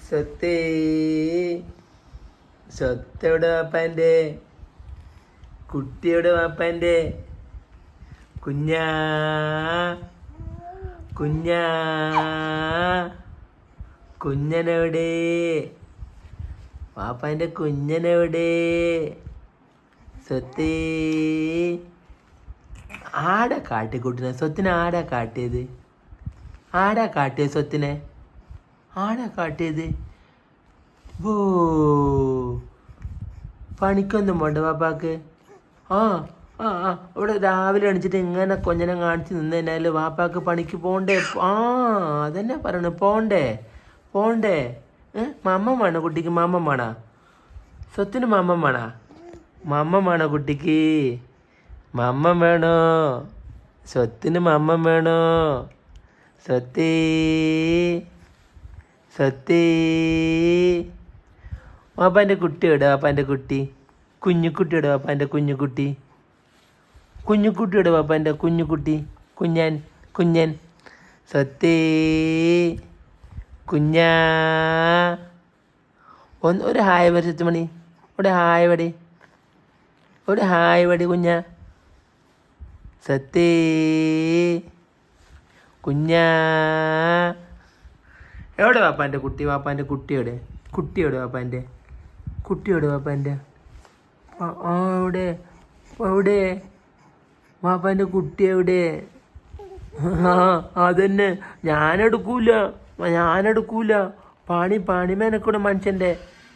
സ്വത്തേ സ്വത്തോടെ വാപ്പാൻ്റെ കുട്ടിയുടെ വാപ്പാൻ്റെ കുഞ്ഞാ കുഞ്ഞാ കുഞ്ഞനെവിടെ വാപ്പാൻ്റെ കുഞ്ഞനെവിടെ സ്വത്തേ ആടാ കാട്ടിക്കൂട്ടിനെ സ്വത്തിനെ ആടാ കാട്ടിയത് സ്വത്തിനെ ആടാ കാട്ടിയത് ഓ പണിക്കൊന്നും പോണ്ട വാപ്പാക്ക് ആ ആ ആ ഇവിടെ രാവിലെ എണിച്ചിട്ട് ഇങ്ങനെ കൊഞ്ഞനെ കാണിച്ച് നിന്ന് കഴിഞ്ഞാൽ വാപ്പാക്ക് പണിക്ക് പോണ്ടേ അതന്നെ പറയണു പോണ്ടേ മമ്മ വേണോ കുട്ടിക്ക് മമ്മ വേണോ സ്വത്തിന് മമ്മ വേണോ കുട്ടിക്ക് മമ്മ വേണോ സ്വത്തിന് മമ്മ വേണോ സ്വത്തേ വാപ്പാൻ്റെ കുട്ടി എവിടെ വാപ്പാൻ്റെ കുട്ടി കുഞ്ഞുകുട്ടി എവിടെ വാപ്പാൻ്റെ കുഞ്ഞുകുട്ടി എവിടെ വാപ്പാൻ്റെ കുഞ്ഞുകുട്ടി കുഞ്ഞൻ സ്വത്തേ കുഞ്ഞാ ഒരു ഹായ് വരച്ചു മണി ഒരു ഹായ് വടി കുഞ്ഞാ സ്വത്തേ കുഞ്ഞാ എവിടെ വാപ്പാൻ്റെ കുട്ടി എവിടെ വാപ്പാൻ്റെ എവിടെ വാപ്പാൻ്റെ കുട്ടി എവിടെ അതന്നെ ഞാനെടുക്കൂല പണിമേനക്കൂടെ മനുഷ്യൻ്റെ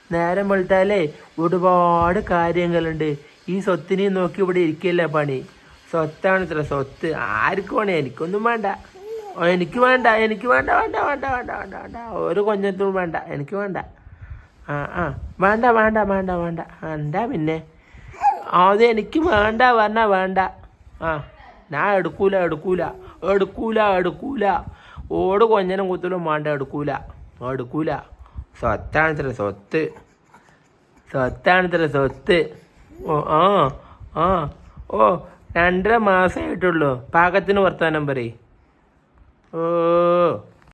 നേരം വെളുത്താലേ ഒരുപാട് കാര്യങ്ങളുണ്ട് ഈ സ്വത്തിനെയും നോക്കി ഇവിടെ ഇരിക്കില്ല പണി സ്വത്താണിത്ര സ്വത്ത് ആർക്കും വേണേ എനിക്കൊന്നും വേണ്ട എനിക്ക് വേണ്ട ഒരു കൊഞ്ഞത്തും വേണ്ട എനിക്ക് വേണ്ട വേണ്ട എന്താ പിന്നെ അത് എനിക്ക് വേണ്ട പറഞ്ഞാ വേണ്ട ഞാൻ എടുക്കൂല ഓട് കൊഞ്ഞനും കുത്തലും വേണ്ട എടുക്കൂല സ്വത്താണിത്ര സ്വത്ത് ഓ 2.5 മാസമായിട്ടുള്ളൂ പാകത്തിന് വർത്താനം പറയ് ഓ